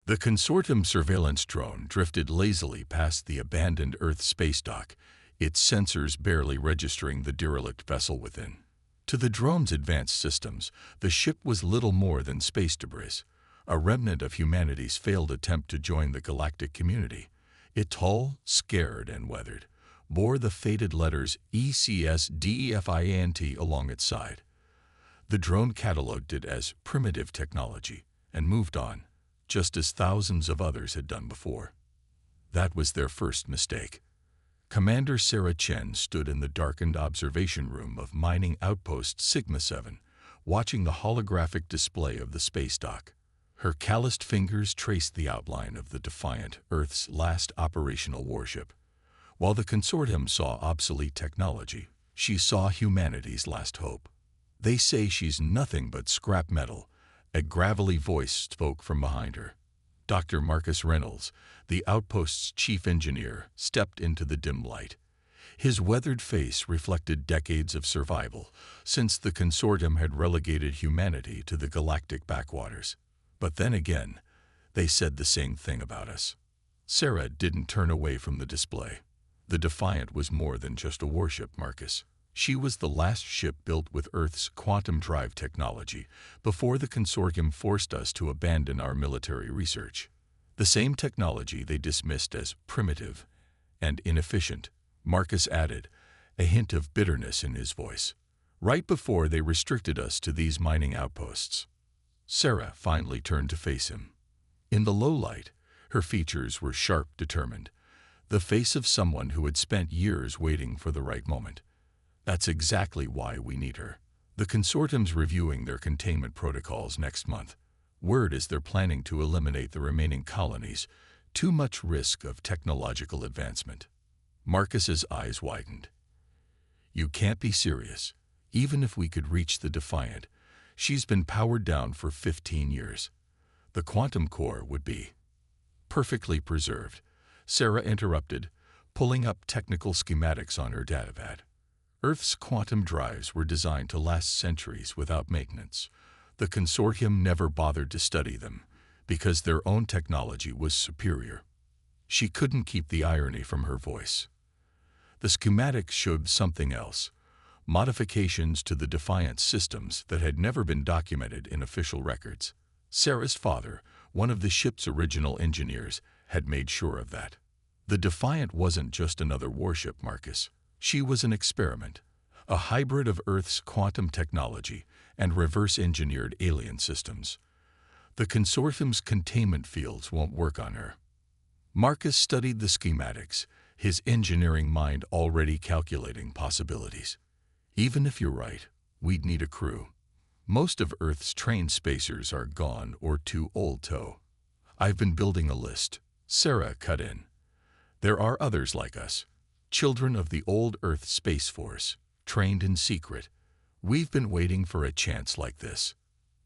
The consortium surveillance drone drifted lazily past the abandoned Earth space dock, its sensors barely registering the derelict vessel within. To the drone's advanced systems, the ship was little more than space debris, a remnant of humanity's failed attempt to join the galactic community. It, tall, scared, and weathered, bore the faded letters ECSDEFIANT along its side. The drone cataloged it as primitive technology and moved on, just as thousands of others had done before. That was their first mistake. Commander Sarah Chen stood in the darkened observation room of Mining Outpost Sigma-7, watching the holographic display of the space dock. Her calloused fingers traced the outline of the Defiant, Earth's last operational warship. While the consortium saw obsolete technology, she saw humanity's last hope. "They say she's nothing but scrap metal," a gravelly voice spoke from behind her. Dr. Marcus Reynolds, the outpost's chief engineer, stepped into the dim light. His weathered face reflected decades of survival since the consortium had relegated humanity to the galactic backwaters. "But then again, they said the same thing about us." Sarah didn't turn away from the display. The Defiant was more than just a warship, Marcus. She was the last ship built with Earth's quantum drive technology before the consortium forced us to abandon our military research. The same technology they dismissed as primitive and inefficient, Marcus added, a hint of bitterness in his voice, right before they restricted us to these mining outposts. Sarah finally turned to face him. In the low light, her features were sharp, determined, the face of someone who had spent years waiting for the right moment. "That's exactly why we need her. The consortium's reviewing their containment protocols next month. Word is they're planning to eliminate the remaining colonies. Too much risk of technological advancement." Marcus's eyes widened. "You can't be serious. Even if we could reach the Defiant, she's been powered down for 15 years. The quantum core would be perfectly preserved," Sarah interrupted, pulling up technical schematics on her datapad. Earth's quantum drives were designed to last centuries without maintenance. The consortium never bothered to study them because their own technology was superior. She couldn't keep the irony from her voice. The schematics showed something else, modifications to the Defiant systems that had never been documented in official records. Sarah's father, one of the ship's original engineers, had made sure of that. The Defiant wasn't just another warship, Marcus. She was an experiment, a hybrid of Earth's quantum technology and reverse-engineered alien systems. The consortium's containment fields won't work on her. Marcus studied the schematics, his engineering mind already calculating possibilities. "Even if you're right, we'd need a crew. Most of Earth's trained spacers are gone or too old to." "I've been building a list," Sarah cut in. "There are others like us. Children of the old Earth Space Force, trained in secret. We've been waiting for a chance like this."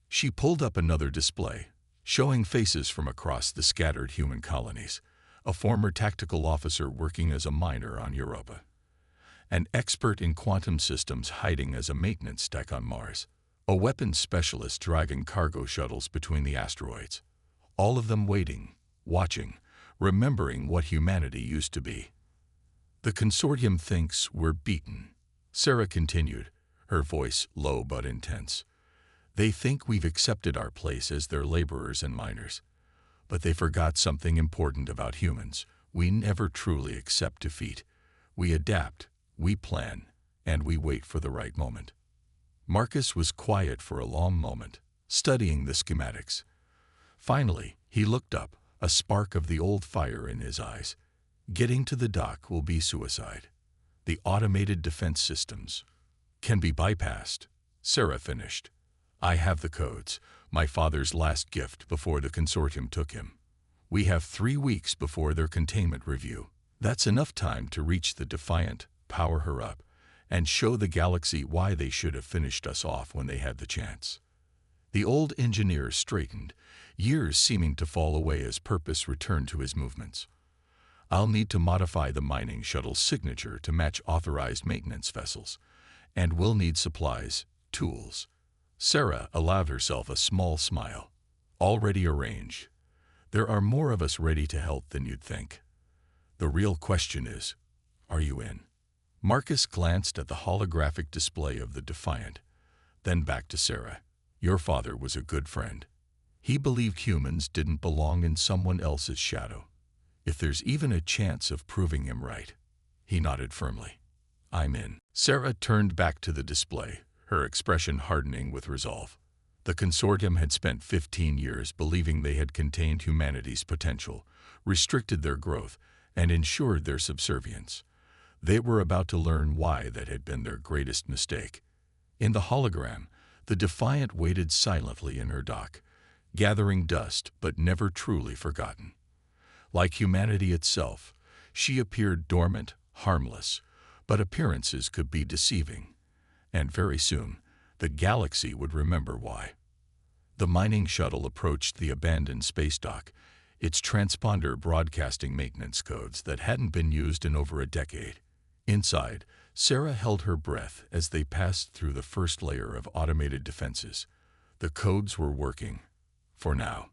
She pulled up another display, showing faces from across the scattered human colonies. A former tactical officer working as a miner on Europa. An expert in quantum systems hiding as a maintenance tech on Mars. A weapons specialist driving cargo shuttles between the asteroids. All of them waiting, watching, remembering what humanity used to be. "The consortium thinks we're beaten," Sarah continued, her voice low but intense. "They think we've accepted our place as their laborers and miners. But they forgot something important about humans. We never truly accept defeat. We adapt, we plan, and we wait for the right moment." Marcus was quiet for a long moment, studying the schematics. Finally, he looked up, a spark of the old fire in his eyes. "Getting to the dock will be suicide. The automated defense systems can be bypassed," Sarah finished. "I have the codes, my father's last gift before the consortium took him. We have 3 weeks before their containment review. That's enough time to reach the Defiant, power her up, and show the galaxy why they should have finished us off when they had the chance." The old engineer straightened, years seeming to fall away as purpose returned to his movements. "I'll need to modify the mining shuttle's signature to match authorized maintenance vessels, and we'll need supplies, tools." Sarah allowed herself a small smile. "Already arranged. There are more of us ready to help than you'd think. The real question is, are you in? Marcus glanced at the holographic display of the Defiant, then back to Sarah. Your father was a good friend. He believed humans didn't belong in someone else's shadow. If there's even a chance of proving him right. He nodded firmly. I'm in. Sarah turned back to the display, her expression hardening with resolve. The consortium had spent 15 years believing they had contained humanity's potential, restricted their growth, and ensured their subservience. They were about to learn why that had been their greatest mistake. In the hologram, the Defiant waited silently in her dock, gathering dust but never truly forgotten. Like humanity itself, she appeared dormant, harmless, but appearances could be deceiving. And very soon, the galaxy would remember why. The mining shuttle approached the abandoned space dock, its transponder broadcasting maintenance codes that hadn't been used in over a decade. Inside, Sarah held her breath as they passed through the first layer of automated defenses. The codes were working. For now.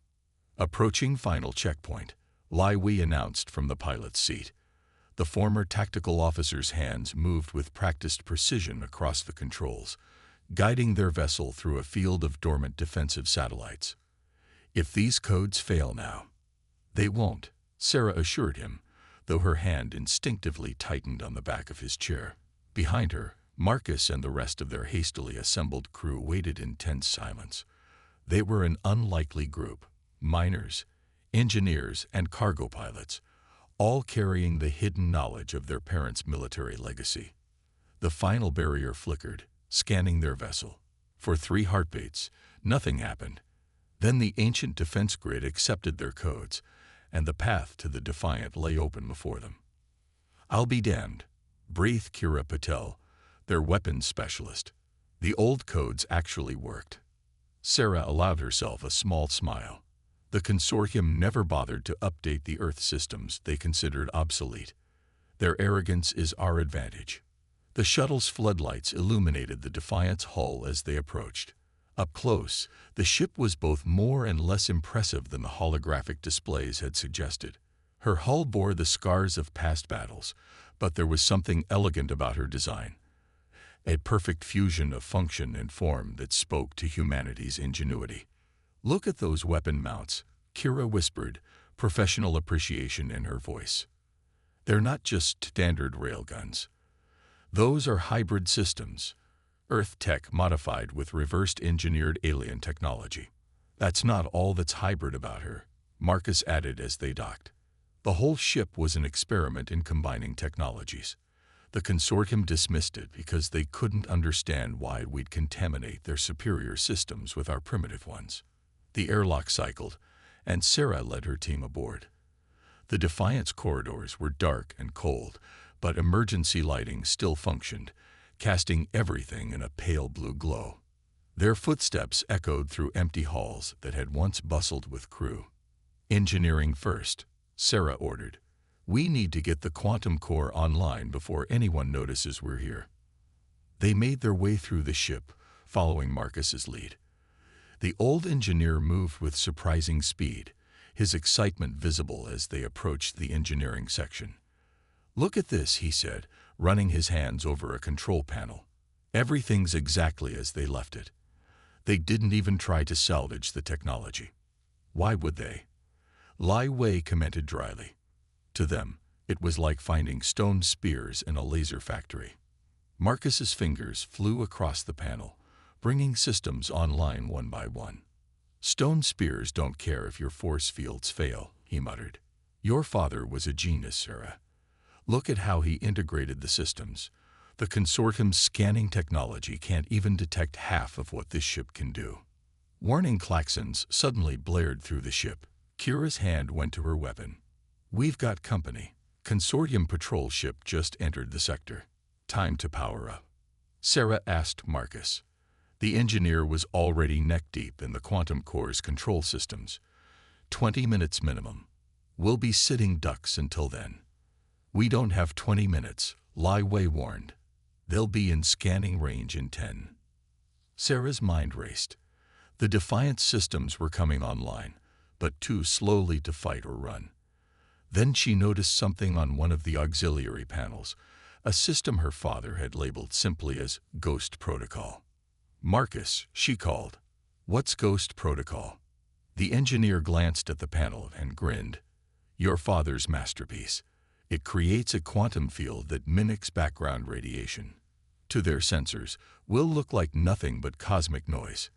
Approaching final checkpoint, Lai Wei announced from the pilot's seat. The former tactical officer's hands moved with practiced precision across the controls, guiding their vessel through a field of dormant defensive satellites. If these codes fail now, they won't, Sarah assured him, though her hand instinctively tightened on the back of his chair. Behind her, Marcus and the rest of their hastily assembled crew waited in tense silence. They were an unlikely group, miners, engineers, and cargo pilots, all carrying the hidden knowledge of their parents' military legacy. The final barrier flickered, scanning their vessel. For 3 heartbeats, nothing happened. Then the ancient defense grid accepted their codes, and the path to the Defiant lay open before them. I'll be damned, breathed Kira Patel, their weapons specialist. The old codes actually worked. Sarah allowed herself a small smile. The consortium never bothered to update the Earth systems they considered obsolete. Their arrogance is our advantage. The shuttle's floodlights illuminated the Defiant's hull as they approached. Up close, the ship was both more and less impressive than the holographic displays had suggested. Her hull bore the scars of past battles, but there was something elegant about her design. A perfect fusion of function and form that spoke to humanity's ingenuity. Look at those weapon mounts, Kira whispered, professional appreciation in her voice. They're not just standard railguns. Those are hybrid systems, Earth tech modified with reversed engineered alien technology. That's not all that's hybrid about her, Marcus added as they docked. The whole ship was an experiment in combining technologies. The consortium dismissed it because they couldn't understand why we'd contaminate their superior systems with our primitive ones. The airlock cycled, and Sarah led her team aboard. The Defiant's corridors were dark and cold, but emergency lighting still functioned, casting everything in a pale blue glow. Their footsteps echoed through empty halls that had once bustled with crew. Engineering first, Sarah ordered. We need to get the quantum core online before anyone notices we're here. They made their way through the ship, following Marcus's lead. The old engineer moved with surprising speed, his excitement visible as they approached the engineering section. Look at this, he said, running his hands over a control panel. Everything's exactly as they left it. They didn't even try to salvage the technology. Why would they? Lai Wei commented dryly. To them, it was like finding stone spears in a laser factory. Marcus's fingers flew across the panel, bringing systems online one by one. Stone spears don't care if your force fields fail, he muttered. Your father was a genius, Sarah. Look at how he integrated the systems. The consortium's scanning technology can't even detect half of what this ship can do. Warning klaxons suddenly blared through the ship. Kira's hand went to her weapon. We've got company. Consortium patrol ship just entered the sector. Time to power up. Sarah asked Marcus. The engineer was already neck-deep in the quantum core's control systems. 20 minutes minimum. We'll be sitting ducks until then. We don't have 20 minutes, Lai Wei warned. They'll be in scanning range in 10. Sarah's mind raced. The Defiant systems were coming online, but too slowly to fight or run. Then she noticed something on one of the auxiliary panels, a system her father had labeled simply as Ghost Protocol. "Marcus," she called. "What's Ghost Protocol?" The engineer glanced at the panel and grinned. "Your father's masterpiece. It creates a quantum field that mimics background radiation. To their sensors, will look like nothing but cosmic noise.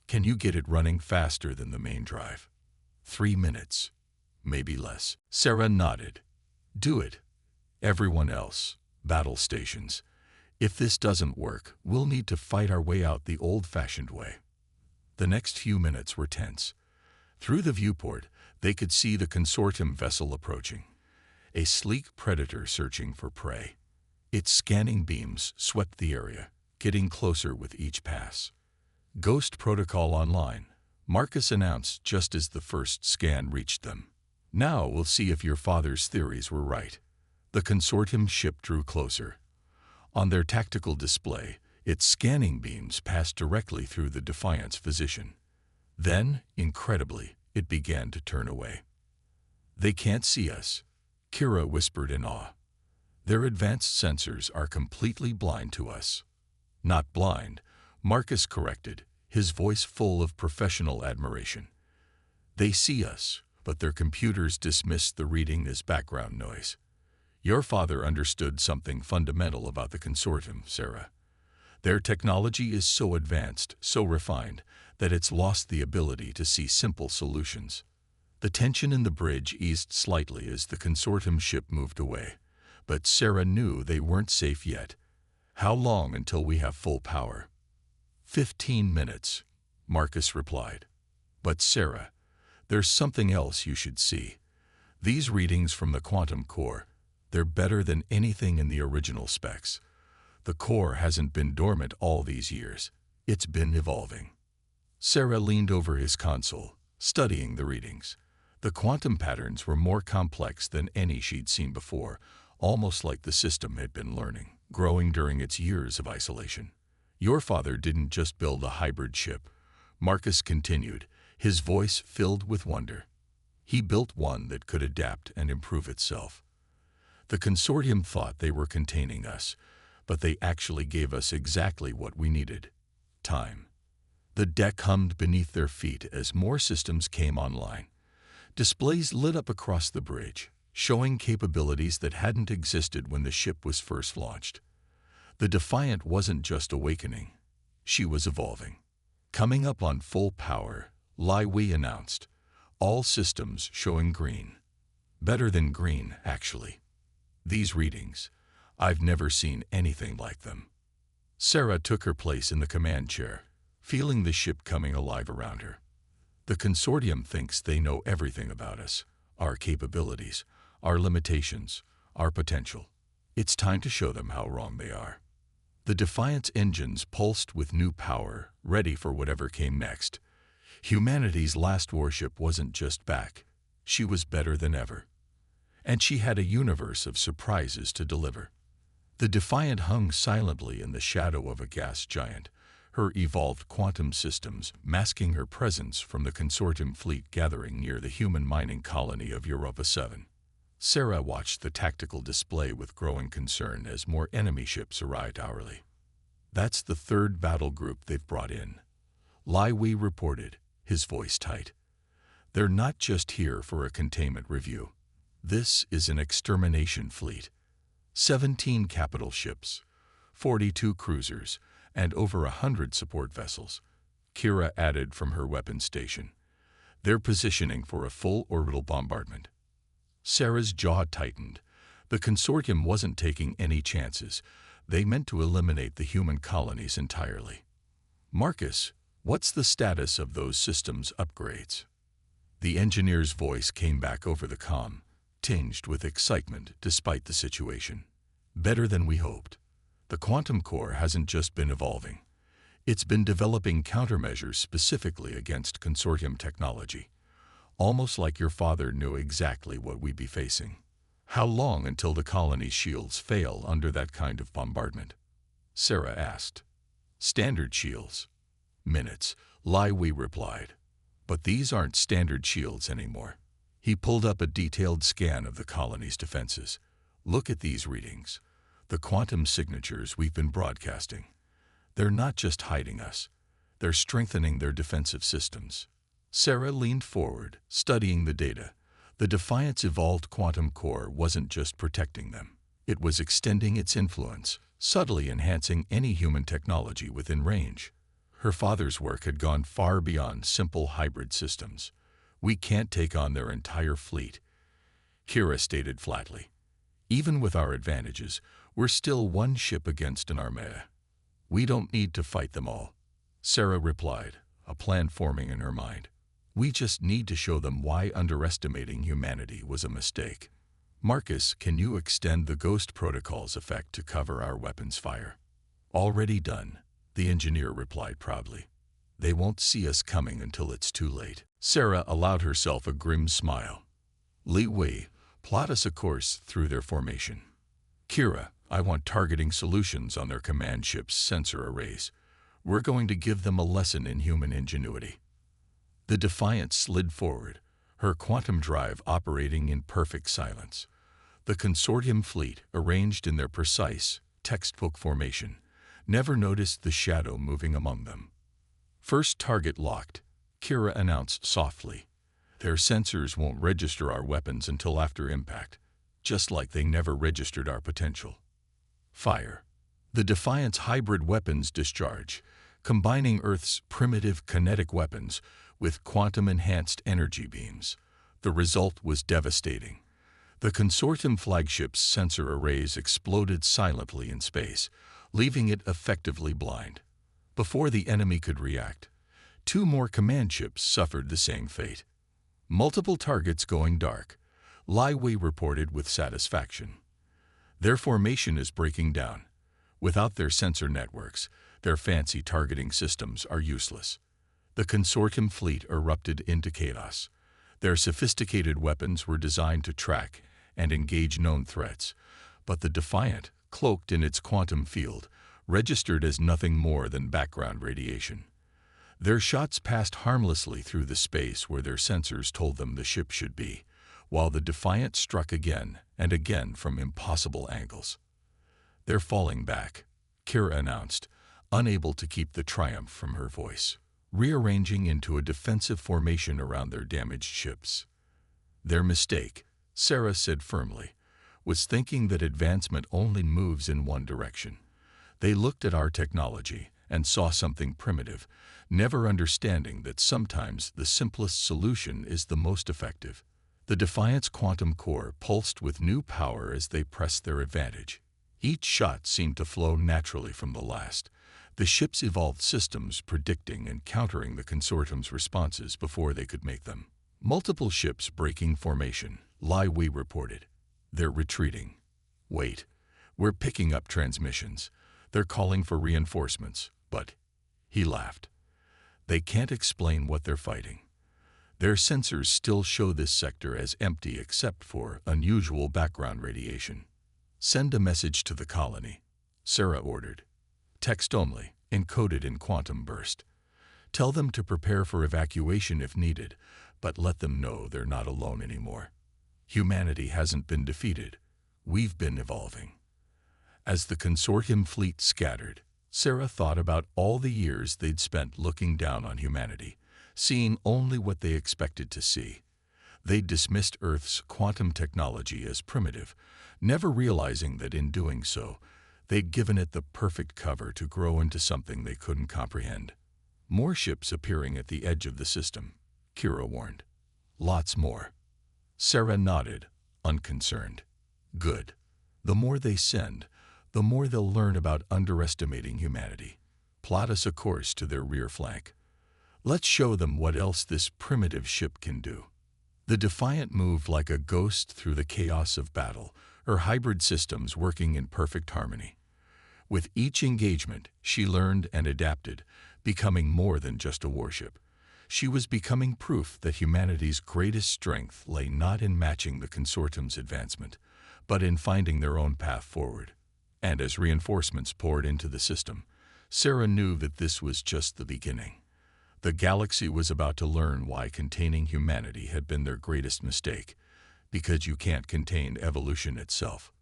Can you get it running faster than the main drive?" 3 minutes. Maybe less. Sarah nodded. "Do it." Everyone else, battle stations. If this doesn't work, we'll need to fight our way out the old-fashioned way. The next few minutes were tense. Through the viewport, they could see the consortium vessel approaching. A sleek predator searching for prey. Its scanning beams swept the area, getting closer with each pass. "Ghost Protocol online," Marcus announced just as the first scan reached them. "Now we'll see if your father's theories were right." The consortium ship drew closer. On their tactical display, its scanning beams passed directly through the Defiant's physician. Then, incredibly, it began to turn away. "They can't see us," Kira whispered in awe. "Their advanced sensors are completely blind to us." "Not blind," Marcus corrected, his voice full of professional admiration. "They see us, but their computers dismiss the reading as background noise. Your father understood something fundamental about the consortium, Sarah. Their technology is so advanced, so refined, that it's lost the ability to see simple solutions." The tension in the bridge eased slightly as the consortium ship moved away, but Sarah knew they weren't safe yet. "How long until we have full power?" 15 minutes, Marcus replied. "But Sarah, there's something else you should see. These readings from the quantum core, they're better than anything in the original specs. The core hasn't been dormant all these years. It's been evolving." Sarah leaned over his console, studying the readings. The quantum patterns were more complex than any she'd seen before, almost like the system had been learning, growing during its years of isolation. "Your father didn't just build a hybrid ship," Marcus continued, his voice filled with wonder. "He built one that could adapt and improve itself. The consortium thought they were containing us, but they actually gave us exactly what we needed: time." The deck hummed beneath their feet as more systems came online. Displays lit up across the bridge, showing capabilities that hadn't existed when the ship was first launched. The Defiant wasn't just awakening, she was evolving. "Coming up on full power," Lai Wei announced, all systems showing green. Better than green, actually. "These readings, I've never seen anything like them." Sarah took her place in the command chair, feeling the ship coming alive around her. "The consortium thinks they know everything about us, our capabilities, our limitations, our potential. It's time to show them how wrong they are." The Defiant's engines pulsed with new power, ready for whatever came next. Humanity's last warship wasn't just back, she was better than ever. And she had a universe of surprises to deliver. The Defiant hung silently in the shadow of a gas giant, her evolved quantum systems masking her presence from the consortium fleet gathering near the human mining colony of Europa 7. Sarah watched the tactical display with growing concern as more enemy ships arrived hourly. "That's the third battle group they've brought in," Lai Wei reported, his voice tight. "They're not just here for a containment review. This is an extermination fleet. 17 capital ships, 42 cruisers, and over 100 support vessels," Kira added from her weapons station. "They're positioning for a full orbital bombardment." Sarah's jaw tightened. The consortium wasn't taking any chances. They meant to eliminate the human colonies entirely. "Marcus, what's the status of those systems upgrades?" The engineer's voice came back over the comm, tinged with excitement despite the situation. "Better than we hoped. The quantum core hasn't just been evolving. It's been developing countermeasures specifically against consortium technology. Almost like your father knew exactly what we'd be facing." "How long until the colony's shields fail under that kind of bombardment?" Sarah asked. "Standard shields." "Minutes," Lai Wei replied. But these aren't standard shields anymore. He pulled up a detailed scan of the colony's defenses. Look at these readings. The quantum signatures we've been broadcasting. They're not just hiding us. They're strengthening their defensive systems. Sarah leaned forward, studying the data. The Defiant's evolved quantum core wasn't just protecting them. It was extending its influence, subtly enhancing any human technology within range. Her father's work had gone far beyond simple hybrid systems. We can't take on their entire fleet, Kira stated flatly. Even with our advantages, we're still one ship against an armada. We don't need to fight them all, Sarah replied, a plan forming in her mind. We just need to show them why underestimating humanity was a mistake. Marcus, can you extend the Ghost Protocol's effect to cover our weapons fire? Already done, the engineer replied proudly. They won't see us coming until it's too late. Sarah allowed herself a grim smile. Li Wei, plot us a course through their formation. Kira, I want targeting solutions on their command ship's sensor arrays. We're going to give them a lesson in human ingenuity. The Defiant slid forward, her quantum drive operating in perfect silence. The consortium fleet, arranged in their precise, textbook formation, never noticed the shadow moving among them. First target locked, Kira announced softly. Their sensors won't register our weapons until after impact, just like they never registered our potential. Fire. The Defiant's hybrid weapons discharge, combining Earth's primitive kinetic weapons with quantum-enhanced energy beams. The result was devastating. The consortium flagship's sensor arrays exploded silently in space, leaving it effectively blind. Before the enemy could react, 2 more command ships suffered the same fate. Multiple targets going dark, Li Wei reported with satisfaction. Their formation is breaking down. Without their sensor networks, their fancy targeting systems are useless. The consortium fleet erupted into chaos. Their sophisticated weapons were designed to track and engage known threats, but the Defiant, cloaked in its quantum field, registered as nothing more than background radiation. Their shots passed harmlessly through the space where their sensors told them the ship should be, while the Defiant struck again and again from impossible angles. They're falling back, Kira announced, unable to keep the triumph from her voice, rearranging into a defensive formation around their damaged ships. Their mistake, Sarah said firmly, was thinking that advancement only moves in one direction. They looked at our technology and saw something primitive, never understanding that sometimes the simplest solution is the most effective. The Defiant's quantum core pulsed with new power as they pressed their advantage. Each shot seemed to flow naturally from the last, the ship's evolved systems predicting and countering the consortium's responses before they could make them. Multiple ships breaking formation, Li Wei reported. They're retreating. Wait, we're picking up transmissions. They're calling for reinforcements, but, he laughed, they can't explain what they're fighting. Their sensors still show this sector as empty except for unusual background radiation. Send a message to the colony, Sarah ordered. Text only, encoded in quantum burst. Tell them to prepare for evacuation if needed, but let them know they're not alone anymore. Humanity hasn't been defeated. We've been evolving. As the consortium fleet scattered, Sarah thought about all the years they'd spent looking down on humanity, seeing only what they expected to see. They'd dismissed Earth's quantum technology as primitive, never realizing that in doing so, they'd given it the perfect cover to grow into something they couldn't comprehend. More ships appearing at the edge of the system, Kira warned. Lots more. Sarah nodded, unconcerned. Good. The more they send, the more they'll learn about underestimating humanity. Plot us a course to their rear flank. Let's show them what else this primitive ship can do. The Defiant moved like a ghost through the chaos of battle, her hybrid systems working in perfect harmony. With each engagement, she learned and adapted, becoming more than just a warship. She was becoming proof that humanity's greatest strength lay not in matching the consortium's advancement, but in finding their own path forward. And as reinforcements poured into the system, Sarah knew that this was just the beginning. The galaxy was about to learn why containing humanity had been their greatest mistake, because you can't contain evolution itself.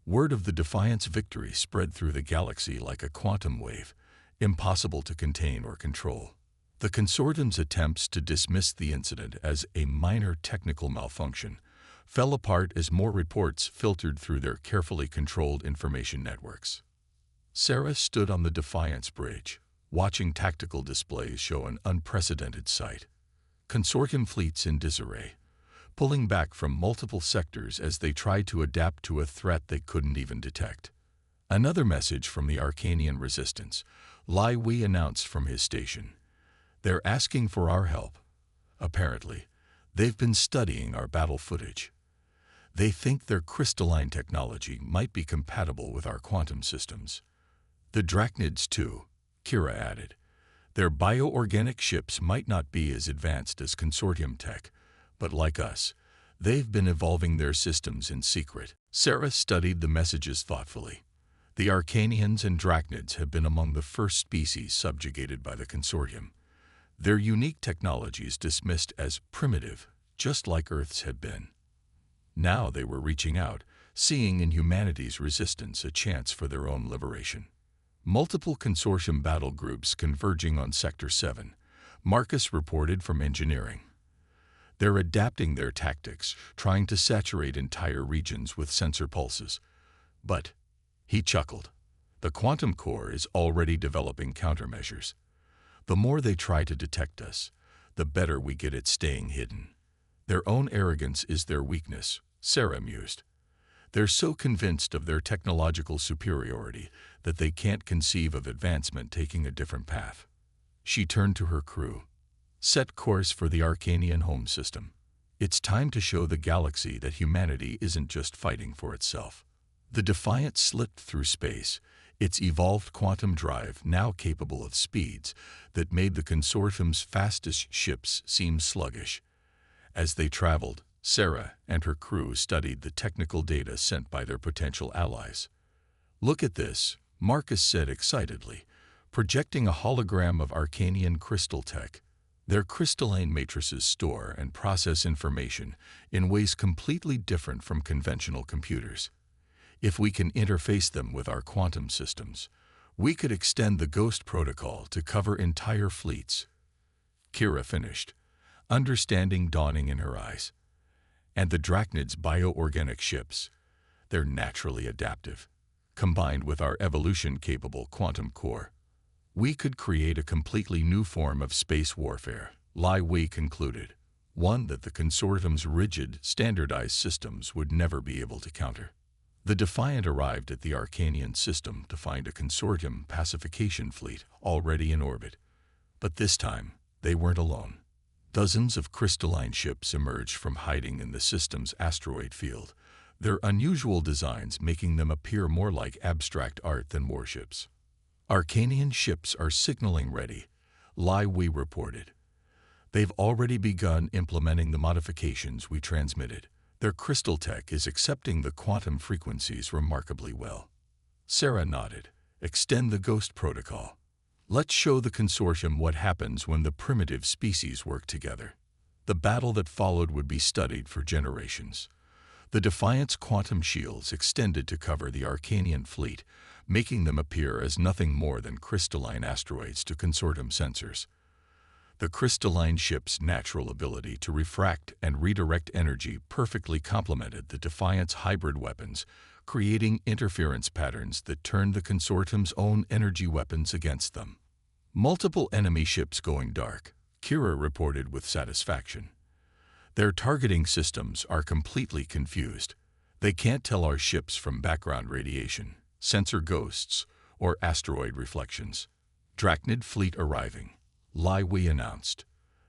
Word of the Defiant's victory spread through the galaxy like a quantum wave, impossible to contain or control. The consortium's attempts to dismiss the incident as a minor technical malfunction fell apart as more reports filtered through their carefully controlled information networks. Sarah stood on the Defiant's bridge, watching tactical displays show an unprecedented sight. Consortium fleets in disarray, pulling back from multiple sectors as they tried to adapt to a threat they couldn't even detect. Another message from the Arcanian resistance, Lai Wei announced from his station. They're asking for our help. Apparently, they've been studying our battle footage. They think their crystalline technology might be compatible with our quantum systems. The Drachnids, too, Kira added. Their bioorganic ships might not be as advanced as consortium tech, but like us, they've been evolving their systems in secret. Sarah studied the messages thoughtfully. The Arcanians and Drachnids have been among the first species subjugated by the consortium. Their unique technologies dismissed as primitive, just like Earth's had been. Now they were reaching out, seeing in humanity's resistance a chance for their own liberation. Multiple consortium battle groups converging on Sector 7, Marcus reported from engineering. They're adapting their tactics, trying to saturate entire regions with sensor pulses. But, he chuckled, the quantum core is already developing countermeasures. The more they try to detect us, the better we get at staying hidden. Their own arrogance is their weakness, Sarah mused. They're so convinced of their technological superiority that they can't conceive of advancement taking a different path. She turned to her crew. Set course for the Arcanian home system. It's time to show the galaxy that humanity isn't just fighting for itself. The Defiant slipped through space, its evolved quantum drive now capable of speeds that made the consortium's fastest ships seem sluggish. As they traveled, Sarah and her crew studied the technical data sent by their potential allies. Look at this, Marcus said excitedly, projecting a hologram of Arcanian crystal tech. Their crystalline matrices store and process information in ways completely different from conventional computers. If we can interface them with our quantum systems, we could extend the Ghost Protocol to cover entire fleets. Kira finished, understanding dawning in her eyes. And the Drachnids' bioorganic ships, they're naturally adaptive. Combined with our evolution-capable quantum core, we could create a completely new form of space warfare, Lai Wei concluded, one that the consortium's rigid, standardized systems would never be able to counter. The Defiant arrived at the Arcanian system to find a consortium pacification fleet already in orbit. But this time, they weren't alone. Dozens of crystalline ships emerged from hiding in the system's asteroid field, their unusual designs making them appear more like abstract art than warships. Arcanian ships are signaling ready, Lai Wei reported. They've already begun implementing the modifications we transmitted. Their crystal tech is accepting the quantum frequencies remarkably well. Sarah nodded. Extend the Ghost Protocol. Let's show the consortium what happens when the primitive species work together. The battle that followed would be studied for generations. The Defiant's quantum shields extended to cover the Arcanian fleet, making them appear as nothing more than crystalline asteroids to consortium sensors. The crystalline ship's natural ability to refract and redirect energy perfectly complemented the Defiant's hybrid weapons, creating interference patterns that turned the consortium's own energy weapons against them. Multiple enemy ships going dark, Kira reported with satisfaction. Their targeting systems are completely confused. They can't tell our ships from background radiation, sensor ghosts, or asteroid reflections. Drachnid fleet arriving, Lai Wei announced.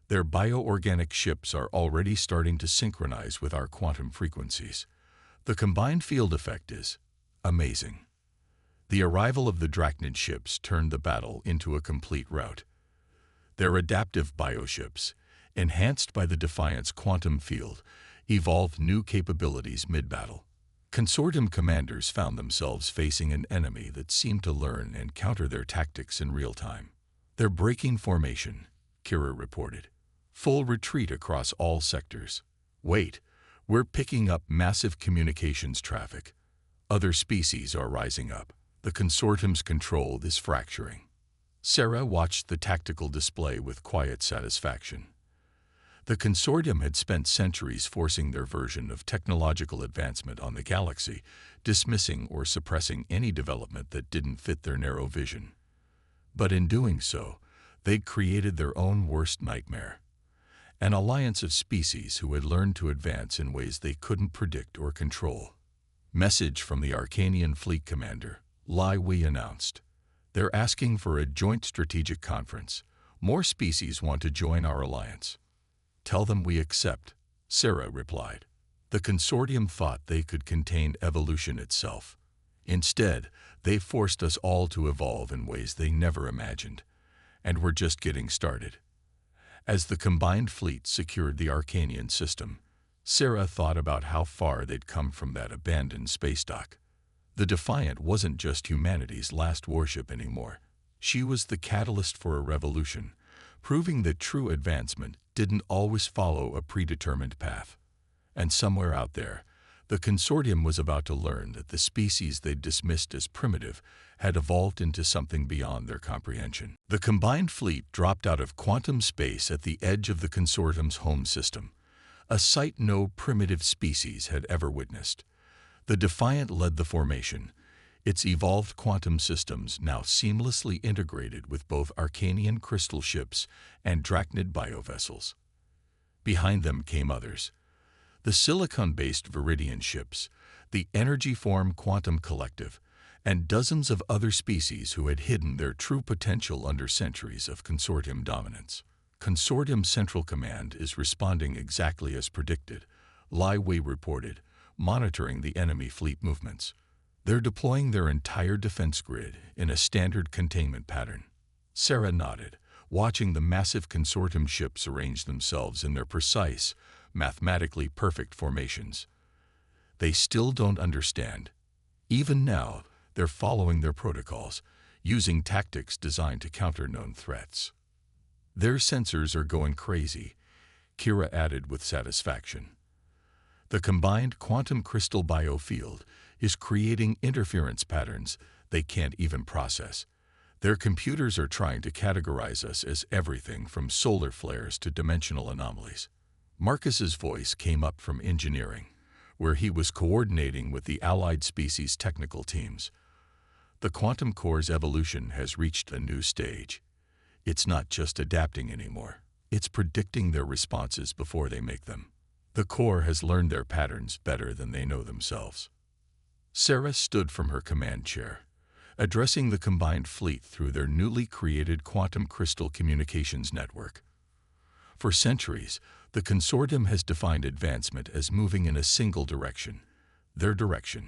Their bioorganic ships are already starting to synchronize with our quantum frequencies. The combined field effect is amazing. The arrival of the Drachnid ships turned the battle into a complete rout. Their adaptive bioships, enhanced by the Defiant's quantum field, evolved new capabilities mid-battle. Consortium commanders found themselves facing an enemy that seemed to learn and counter their tactics in real time. They're breaking formation, Kira reported. Full retreat across all sectors. Wait, we're picking up massive communications traffic. Other species are rising up. The consortium's control is fracturing. Sarah watched the tactical display with quiet satisfaction. The consortium had spent centuries forcing their version of technological advancement on the galaxy, dismissing or suppressing any development that didn't fit their narrow vision. But in doing so, they'd created their own worst nightmare. An alliance of species who had learned to advance in ways they couldn't predict or control. Message from the Arcanian Fleet Commander, Lai Wei announced. They're asking for a joint strategic conference. More species want to join our alliance. Tell them we accept, Sarah replied. The consortium thought they could contain evolution itself. Instead, they forced us all to evolve in ways they never imagined. And we're just getting started. As the combined fleet secured the Arcanian system, Sarah thought about how far they'd come from that abandoned space dock. The Defiant wasn't just humanity's last warship anymore. She was the catalyst for a revolution, proving that true advancement didn't always follow a predetermined path. And somewhere out there, the consortium was about to learn that the species they'd dismissed as primitive had evolved into something beyond their comprehension. The combined fleet dropped out of quantum space at the edge of the consortium's home system, a sight no primitive species had ever witnessed. The Defiant led the formation, its evolved quantum systems now seamlessly integrated with both Arcanian crystal ships and Drachnid biovessels. Behind them came others. The silicon-based Viridian ships, the Energy-Form Quantum Collective, and dozens of other species who had hidden their true potential under centuries of consortium dominance. Consortium Central Command is responding exactly as predicted, Lai Wei reported, monitoring the enemy fleet movements. They're deploying their entire defense grid in a standard containment pattern. Sarah nodded, watching the massive consortium ships arrange themselves in their precise, mathematically perfect formations. They still don't understand. Even now, they're following their protocols, using tactics designed to counter known threats. Their sensors are going crazy, Kira added with satisfaction. The combined quantum crystal biofield is creating interference patterns they can't even process. Their computers are trying to categorize us as everything from solar flares to dimensional anomalies. Marcus's voice came up from engineering, where he was coordinating with the allied species technical teams. The quantum core's evolution has reached a new stage. It's not just adapting anymore. It's predicting their responses before they make them. The core has learned their patterns better than they know themselves. Sarah stood from her command chair, addressing the combined fleet through their newly created quantum crystal communications network. For centuries, the consortium has defined advancement as moving in a single direction, their direction.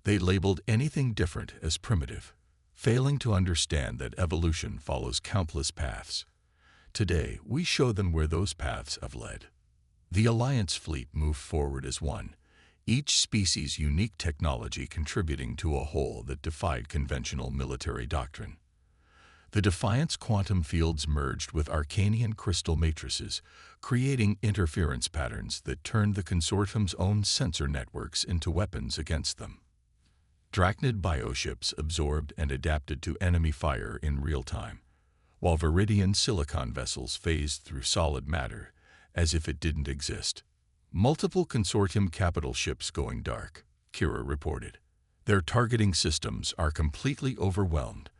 They labeled anything different as primitive, failing to understand that evolution follows countless paths. Today, we show them where those paths have led. The Alliance fleet moved forward as one, each species' unique technology contributing to a whole that defied conventional military doctrine. The Defiant's quantum fields merged with Arcanian crystal matrices, creating interference patterns that turned the consortium's own sensor networks into weapons against them. Drachnid bioships absorbed and adapted to enemy fire in real time, while Viridian silicon vessels phased through solid matter as if it didn't exist. Multiple consortium capital ships going dark, Kira reported. Their targeting systems are completely overwhelmed.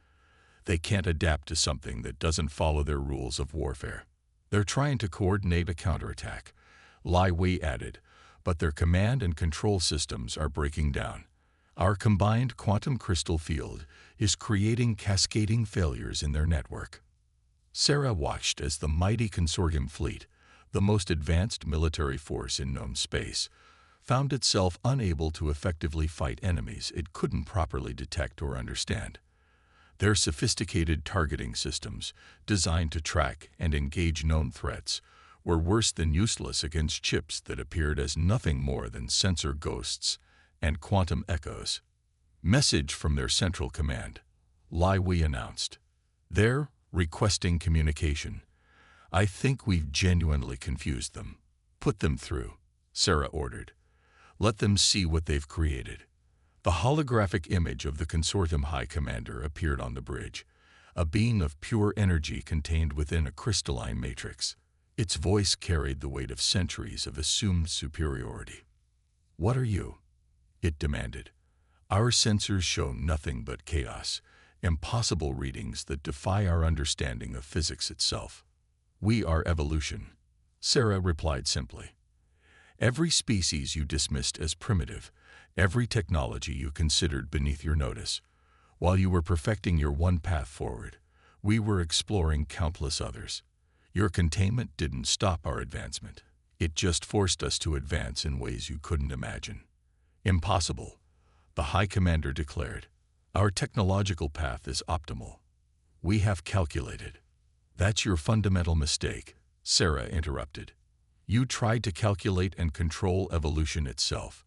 They can't adapt to something that doesn't follow their rules of warfare. They're trying to coordinate a counterattack, Lai Wei added, but their command and control systems are breaking down. Our combined quantum crystal field is creating cascading failures in their network. Sarah watched as the mighty consortium fleet, the most advanced military force in known space, found itself unable to effectively fight enemies it couldn't properly detect or understand. Their sophisticated targeting systems, designed to track and engage known threats, were worse than useless against chips that appeared as nothing more than sensor ghosts and quantum echoes. Message from their central command, Lai Wei announced. They're requesting communication. I think we've genuinely confused them. Put them through, Sarah ordered. Let them see what they've created. The holographic image of the Consortium High Commander appeared on the bridge, a being of pure energy contained within a crystalline matrix. Its voice carried the weight of centuries of assumed superiority. "What are you?" it demanded. "Our sensors show nothing but chaos, impossible readings that defy our understanding of physics itself." "We are evolution," Sarah replied simply. "Every species you dismissed as primitive, every technology you considered beneath your notice, while you were perfecting your one path forward, we were exploring countless others. Your containment didn't stop our advancement. It just forced us to advance in ways you couldn't imagine." "Impossible," the High Commander declared. "Our technological path is optimal. We have calculated." "That's your fundamental mistake," Sarah interrupted. "You tried to calculate and control evolution itself.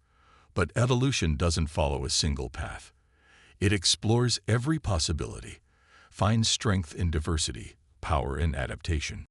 But evolution doesn't follow a single path. It explores every possibility, finds strength in diversity, power in adaptation.